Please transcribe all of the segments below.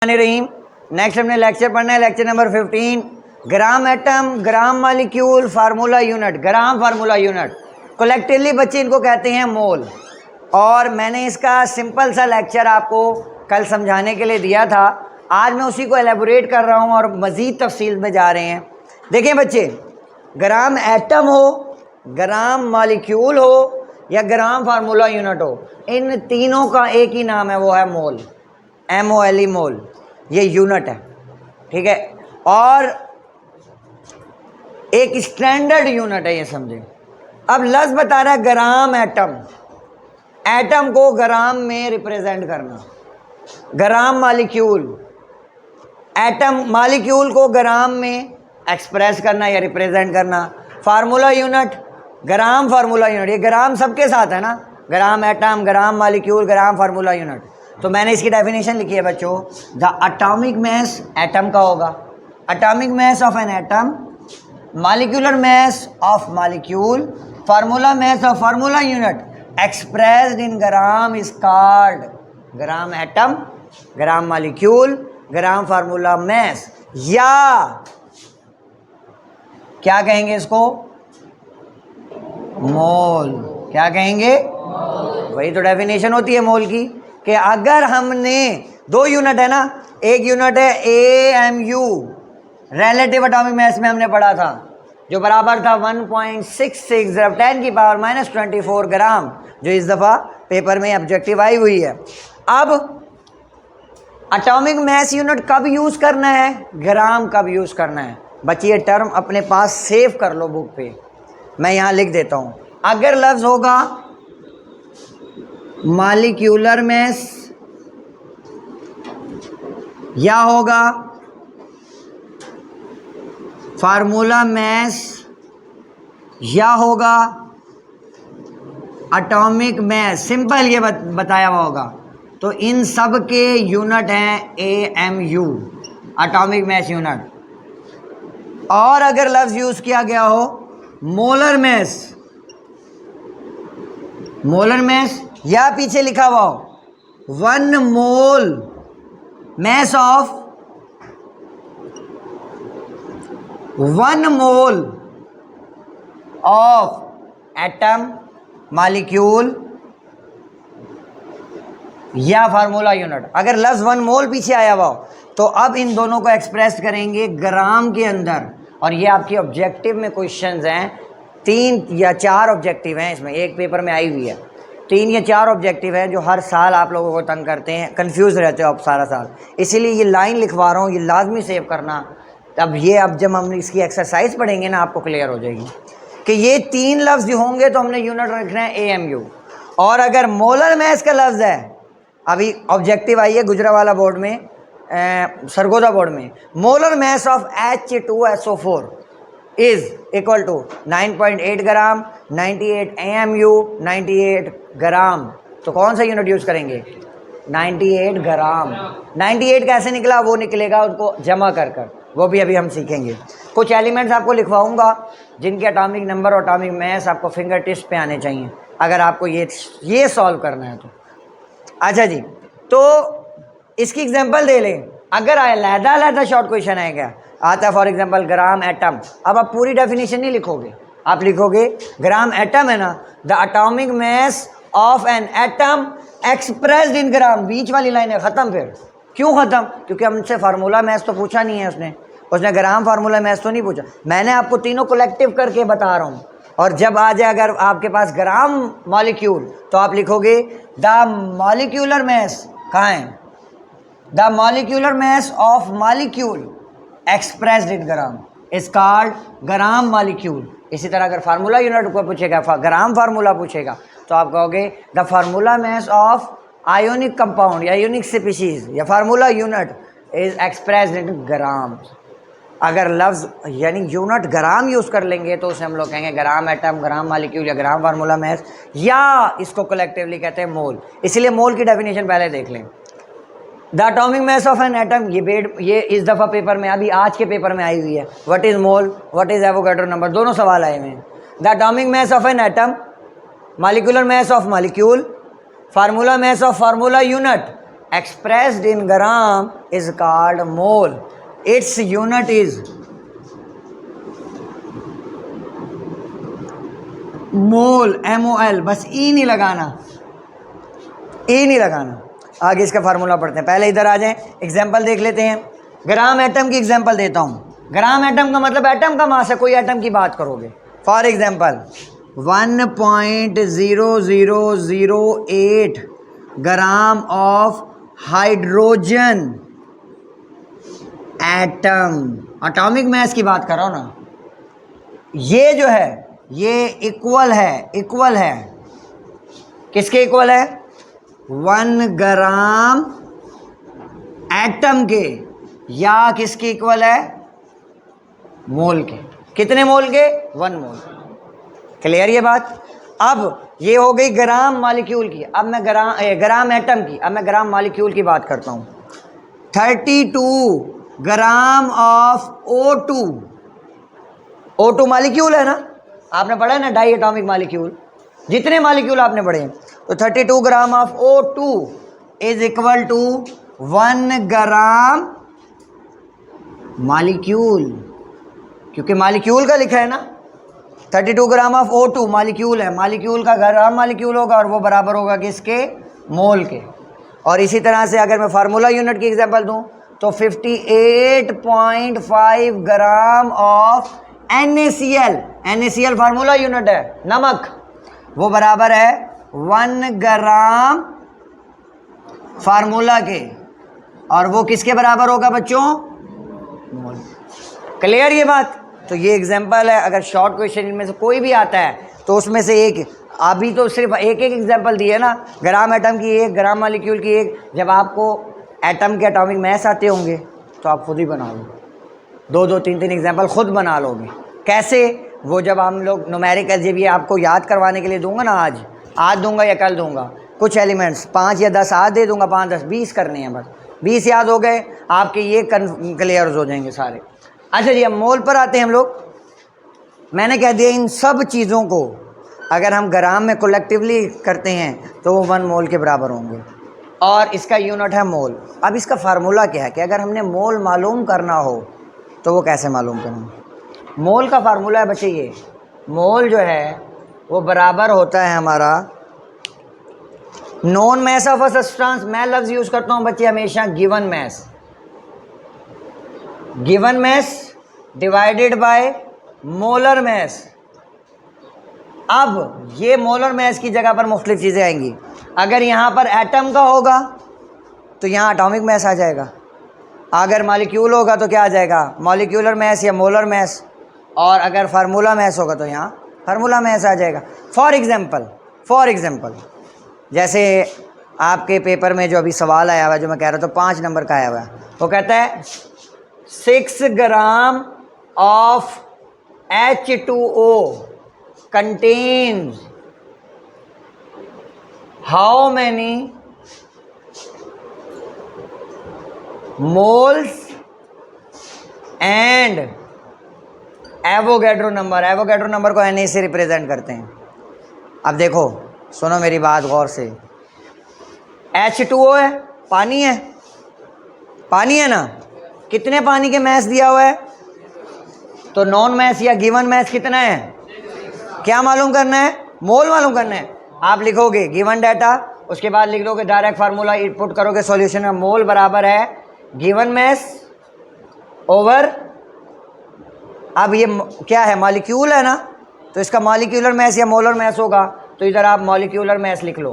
रहीम। Next हमने lecture पढ़ना है, lecture number 15, gram atom, gram molecule, formula unit. Gram formula unit collectively बच्चे इनको कहते हैं मोल। और मैंने इसका सिंपल सा लेक्चर आपको कल समझाने के लिए दिया था। आज मैं उसी को एलेबोरेट कर रहा हूँ और मज़ीद तफसील में जा रहे हैं। देखें बच्चे, ग्राम एटम हो, ग्राम मॉलिक्यूल हो या ग्राम फार्मूला यूनिट हो, इन तीनों का एक ही नाम है, वो है मोल। MOLE मोल, ये यूनिट है, ठीक है। और एक स्टैंडर्ड यूनिट है, ये समझे। अब लफ्ज़ बता रहा है ग्राम एटम, एटम को ग्राम में रिप्रेजेंट करना। ग्राम मॉलिक्यूल, एटम मॉलिक्यूल को ग्राम में एक्सप्रेस करना या रिप्रेजेंट करना। Formula unit, gram formula unit, ये ग्राम सबके साथ है ना, ग्राम एटम, ग्राम मॉलिक्यूल, ग्राम फार्मूला यूनिट। तो मैंने इसकी डेफिनेशन लिखी है बच्चों, द एटॉमिक मास, एटम का होगा atomic mass of an atom, molecular mass of molecule, formula mass of formula unit expressed in gram is called gram atom, gram molecule, gram formula mass, या क्या कहेंगे इसको, मोल। क्या कहेंगे, वही तो डेफिनेशन होती है मोल की, कि अगर हमने दो यूनिट है ना, एक यूनिट है AMU, रिलेटिव एटॉमिक मास में हमने पढ़ा था, जो बराबर था 1.66 × 10⁻⁻24 ग्राम, जो इस दफ़ा पेपर में ऑब्जेक्टिव आई हुई है। अब एटॉमिक मास यूनिट कब यूज़ करना है, ग्राम कब यूज़ करना है। बच्चे ये टर्म अपने पास सेव कर लो बुक पे, मैं यहाँ लिख देता हूँ। अगर लफ्ज़ होगा मॉलिक्यूलर मास या होगा फार्मूला मास या होगा एटॉमिक मास, सिंपल ये बताया हुआ होगा, तो इन सब के यूनिट हैं AMU, एटॉमिक मास यूनिट। और अगर लफ्ज़ यूज़ किया गया हो मोलर मास, मोलर मास, या पीछे लिखा हुआ हो 1 mole mass of 1 mole of atom, molecule या फार्मूला यूनिट। अगर लफ्ज़ 1 मोल पीछे आया हुआ हो तो अब इन दोनों को एक्सप्रेस करेंगे ग्राम के अंदर। और ये आपके ऑब्जेक्टिव में क्वेश्चंस हैं, 3 या 4 ऑब्जेक्टिव हैं इसमें, एक पेपर में आई हुई है। 3 या 4 ऑब्जेक्टिव हैं जो हर साल आप लोगों को तंग करते हैं, कंफ्यूज रहते हो आप सारा साल। इसीलिए ये लाइन लिखवा रहा हूँ, ये लाजमी सेव करना। अब ये अब जब हम इसकी एक्सरसाइज पढ़ेंगे ना, आपको क्लियर हो जाएगी कि ये 3 लफ्ज़ जो होंगे तो हमने यूनिट रखना है AMU। और अगर मोलर मास का लफ्ज़ है, अभी ऑब्जेक्टिव आई है गुजरावाला बोर्ड में, सरगोदा बोर्ड में, molar mass of H2SO4 is equal to 9.8 gram, 98 AMU, 98 gram. तो कौन सा यूनिट यूज़ करेंगे, 98 ग्राम। 98 कैसे निकला, वो निकलेगा उसको जमा कर कर, वो भी अभी हम सीखेंगे। कुछ एलिमेंट्स आपको लिखवाऊंगा जिनके एटॉमिक नंबर और एटॉमिक मास आपको फिंगर टिप्स पे आने चाहिए अगर आपको ये सॉल्व करना है तो। अच्छा जी, तो इसकी एग्जांपल दे लें। अगर अलग-अलग शॉर्ट क्वेश्चन आएगा, आता है फॉर एग्जांपल ग्राम एटम, अब आप पूरी डेफिनेशन नहीं लिखोगे, आप लिखोगे ग्राम एटम है ना, the atomic mass of an atom expressed in gram, बीच वाली लाइन है, ख़त्म। फिर क्यों ख़त्म, क्योंकि हमसे फार्मूला मास तो पूछा नहीं है उसने ग्राम फार्मूला मास तो नहीं पूछा। मैंने आपको तीनों कलेक्टिव करके बता रहा हूँ। और जब आ जाए अगर आपके पास ग्राम मॉलिक्यूल, तो आप लिखोगे द मॉलिक्यूलर मास, कहाँ है, the molecular mass of molecule expressed in gram is called gram molecule. इसी तरह अगर फार्मूला यूनिट को पूछेगा, ग्राम फार्मूला पूछेगा, तो आप कहोगे the formula mass of ionic compound या आयोनिक स्पीशीज या formula unit is expressed in gram. अगर लफ्ज़ यानी यूनिट ग्राम यूज़ कर लेंगे तो उसे हम लोग कहेंगे ग्राम एटम, ग्राम मॉलिक्यूल या ग्राम फार्मूला मास, या इसको कलेक्टिवली कहते हैं मोल। इसलिए मोल की डेफिनेशन पहले देख लें। The atomic mass of an atom, ये इस दफ़ा पेपर में, अभी आज के पेपर में आई हुई है। What is mole, what is Avogadro number, दोनों सवाल आए हुए हैं। The atomic mass of an atom, molecular mass of molecule, formula mass of formula unit expressed in gram is called mole. Its unit is mole, MOL. बस ई नहीं लगाना, ई नहीं लगाना. आगे इसका फार्मूला पढ़ते हैं. पहले इधर आ जाएं, एग्जाम्पल देख लेते हैं. ग्राम एटम की एग्जाम्पल देता हूँ. ग्राम एटम का मतलब एटम का मास है, कोई एटम की बात करोगे. For example 1.0008 gram of hydrogen atom. Atomic mass की बात कर रहा हूँ ना. ये जो है ये इक्वल है किसके इक्वल है? 1 ग्राम एटम के, या किसके इक्वल है? मोल के. कितने मोल के? 1 मोल. क्लियर ये बात? अब ये हो गई ग्राम मॉलिक्यूल की. अब मैं ग्राम एटम की, अब मैं ग्राम मॉलिक्यूल की बात करता हूँ. 32 gram of O2. O2 molecule है ना, आपने पढ़ा है ना, डाई एटॉमिक मॉलिक्यूल. जितने मॉलिक्यूल आपने पढ़े, तो 32 gram of O2 is equal to 1 gram molecule, क्योंकि मॉलिक्यूल का लिखा है ना. 32 ग्राम ऑफ O2 मॉलिक्यूल है, मॉलिक्यूल का ग्राम मॉलिक्यूल होगा और वो बराबर होगा किसके? मोल के. और इसी तरह से अगर मैं फार्मूला यूनिट की एग्जांपल दूं तो 58.5 gram of NaCl formula unit है, नमक, वो बराबर है 1 ग्राम फार्मूला के. और वो किसके बराबर होगा बच्चों? मोल. क्लियर ये बात? तो ये एग्जांपल है. अगर शॉर्ट क्वेश्चन इनमें से कोई भी आता है तो उसमें से एक, अभी तो सिर्फ एक एग्जांपल दिए ना, ग्राम एटम की एक, ग्राम मॉलिक्यूल की एक. जब आपको एटम के एटॉमिक मास आते होंगे तो आप खुद ही बना लो, 2-2, 3-3 एग्जांपल खुद बना लोगे. कैसे? वो जब हम लोग न्यूमेरिकल, जब ये आपको याद करवाने के लिए दूंगा ना, आज दूंगा या कल दूंगा, कुछ एलिमेंट्स 5 या 10 आज दे दूंगा, 5, 10, 20 करने हैं. बस 20 याद हो गए आपके, ये क्लियर हो जाएंगे सारे. अच्छा जी, अब मोल पर आते हैं हम लोग. मैंने कह दिया इन सब चीज़ों को अगर हम ग्राम में कलेक्टिवली करते हैं तो वो 1 मोल के बराबर होंगे, और इसका यूनिट है मोल. अब इसका फार्मूला क्या है कि अगर हमने मोल मालूम करना हो तो वो कैसे मालूम करें? मोल का फार्मूला है बच्चे, ये मोल जो है वो बराबर होता है हमारा known mass of a substance. मैं लफ्ज़ यूज़ करता हूँ बच्चे हमेशा given mass. Given mass divided by molar mass. अब ये मोलर मैस की जगह पर मुख्तलिफ चीज़ें आएंगी. अगर यहाँ पर एटम का होगा तो यहाँ एटॉमिक मैस आ जाएगा. अगर मॉलिक्यूल होगा तो क्या आ जाएगा? मॉलिक्यूलर मैस या मोलर मैस. और अगर फार्मूला मैस होगा तो यहाँ फार्मूला मैस आ जाएगा. फॉर एग्जांपल जैसे आपके पेपर में जो अभी सवाल आया हुआ है, जो मैं कह रहा था 5 नंबर का आया हुआ है, वो कहता है 6 gram of H2O contains how many moles and Avogadro number. Avogadro number को Na से रिप्रेजेंट करते हैं. अब देखो, सुनो मेरी बात गौर से. H2O है, पानी है, पानी है ना. कितने पानी के मैस दिया हुआ है? तो नॉन मैस या गिवन मैस कितना है? क्या मालूम करना है? मोल मालूम करना है. आप लिखोगे गिवन डाटा, उसके बाद लिख लोगे डायरेक्ट फार्मूला इनपुट करोगे सॉल्यूशन में. मोल बराबर है गिवन मैस ओवर, अब ये क्या है? मॉलिक्यूल है ना, तो इसका मॉलिक्यूलर मैस या मोलर मैस होगा, तो इधर आप मॉलिक्यूलर मैस लिख लो.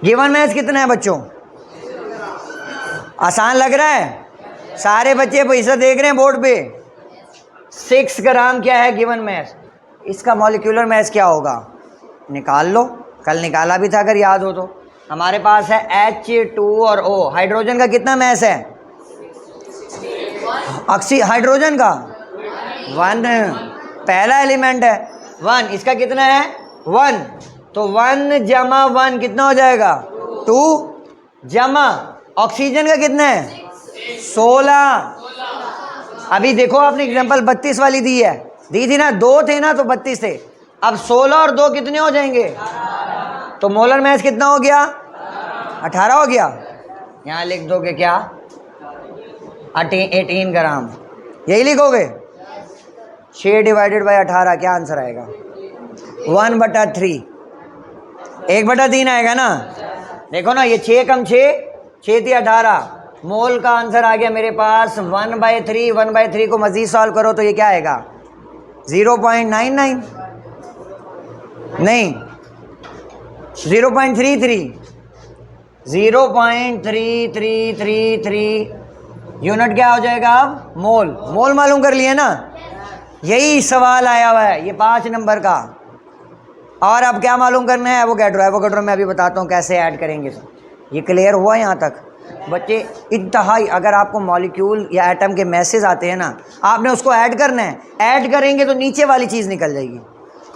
गिवन मैस कितना है बच्चों? आसान लग रहा है? सारे बच्चे पैसा देख रहे हैं बोर्ड पे. 6 ग्राम क्या है गिवन मैस. इसका मॉलिक्यूलर मैस क्या होगा? निकाल लो, कल निकाला भी था अगर याद हो तो. हमारे पास है H2 और O. हाइड्रोजन का कितना मैस है? हाइड्रोजन का 1, पहला एलिमेंट है 1. इसका कितना है? 1. तो 1 जमा 1 कितना हो जाएगा? 2 जमा ऑक्सीजन का कितना है? 16. अभी देखो आपने एग्जांपल 32 वाली दी है, दी थी ना, 2 थे ना तो 32 थे. अब 16 और 2 कितने हो जाएंगे? तो मोलर मैस कितना हो गया? 18 हो गया। यहाँ लिख दोगे क्या? 18 ग्राम, यही लिखोगे। 6 डिवाइडेड बाई 18 क्या आंसर आएगा? 1/3, 1/3 आएगा ना। देखो ना, ये 6 कम 6, 6 थी 18, मोल का आंसर आ गया मेरे पास 1/3। 1/3 को मजीद सॉल्व करो तो ये क्या आएगा? 0.99 नहीं 0.33, 0.3333 यूनिट क्या हो जाएगा अब? मोल। मोल मालूम कर लिए ना, यही सवाल आया हुआ है ये 5 नंबर का। और अब क्या मालूम करना है? एवोगैड्रो। एवोगैड्रो मैं अभी बताता हूँ कैसे ऐड करेंगे। ये क्लियर हुआ यहाँ तक बच्चे? इंतहाई, अगर आपको मॉलिक्यूल या एटम के मैसेज आते हैं ना, आपने उसको ऐड करना है। ऐड करेंगे तो नीचे वाली चीज़ निकल जाएगी।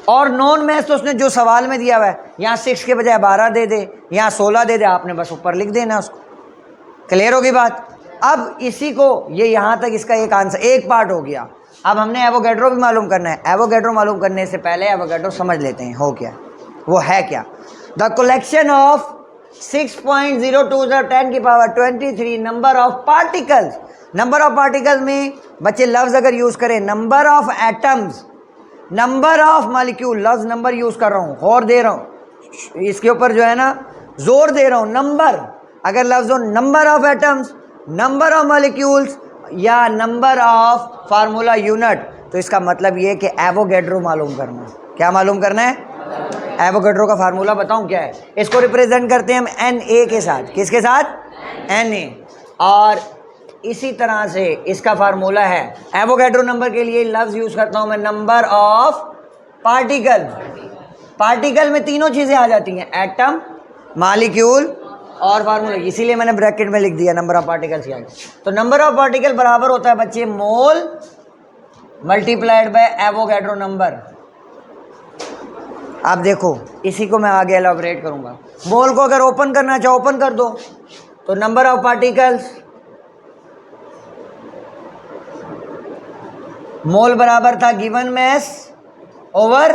और नॉन मैथ तो उसने जो सवाल में दिया हुआ है, यहाँ 6 के बजाय 12 दे दे, यहाँ 16 दे दे, आपने बस ऊपर लिख देना उसको। क्लियर होगी बात? अब इसी को, ये यहाँ तक इसका एक आंसर, एक पार्ट हो गया। अब हमने एवोगैड्रो भी मालूम करना है। एवोगैड्रो मालूम करने से पहले एवोगैड्रो समझ लेते हैं हो क्या, वो है क्या। द कलेक्शन ऑफ 6.02 10 की power 23 number of particles. Number of particles में बच्चे लफ्ज़ अगर यूज़ करें, number of atoms, number of molecule, लफ्ज़ नंबर यूज़ कर रहा हूँ, गौर दे रहा हूँ इसके ऊपर, जो है ना जोर दे रहा हूँ। नंबर अगर लफ्ज़ हो, number of atoms, number of molecules या नंबर ऑफ फार्मूला यूनिट, तो इसका मतलब ये है कि एवोगैड्रो मालूम करना है। क्या मालूम करना है? एवोगैड्रो का फार्मूला बताऊं क्या है? इसको रिप्रेजेंट करते हैं हम Na के साथ। किसके साथ? Na। और इसी तरह से इसका फार्मूला है, एवोगैड्रो नंबर के लिए लफ्ज़ यूज़ करता हूं मैं, नंबर ऑफ पार्टिकल। पार्टिकल में तीनों चीज़ें आ जाती हैं, एटम, मॉलिक्यूल और फार्मूला, इसीलिए मैंने ब्रैकेट में लिख दिया नंबर ऑफ पार्टिकल्स के आगे। तो नंबर ऑफ पार्टिकल बराबर होता है बच्चे मोल मल्टीप्लाइड बाय एवोगैड्रो नंबर। आप देखो, इसी को मैं आगे एलैबोरेट करूंगा। मोल को अगर ओपन करना चाहो ओपन कर दो, तो नंबर ऑफ पार्टिकल्स मोल बराबर था गिवन मैस ओवर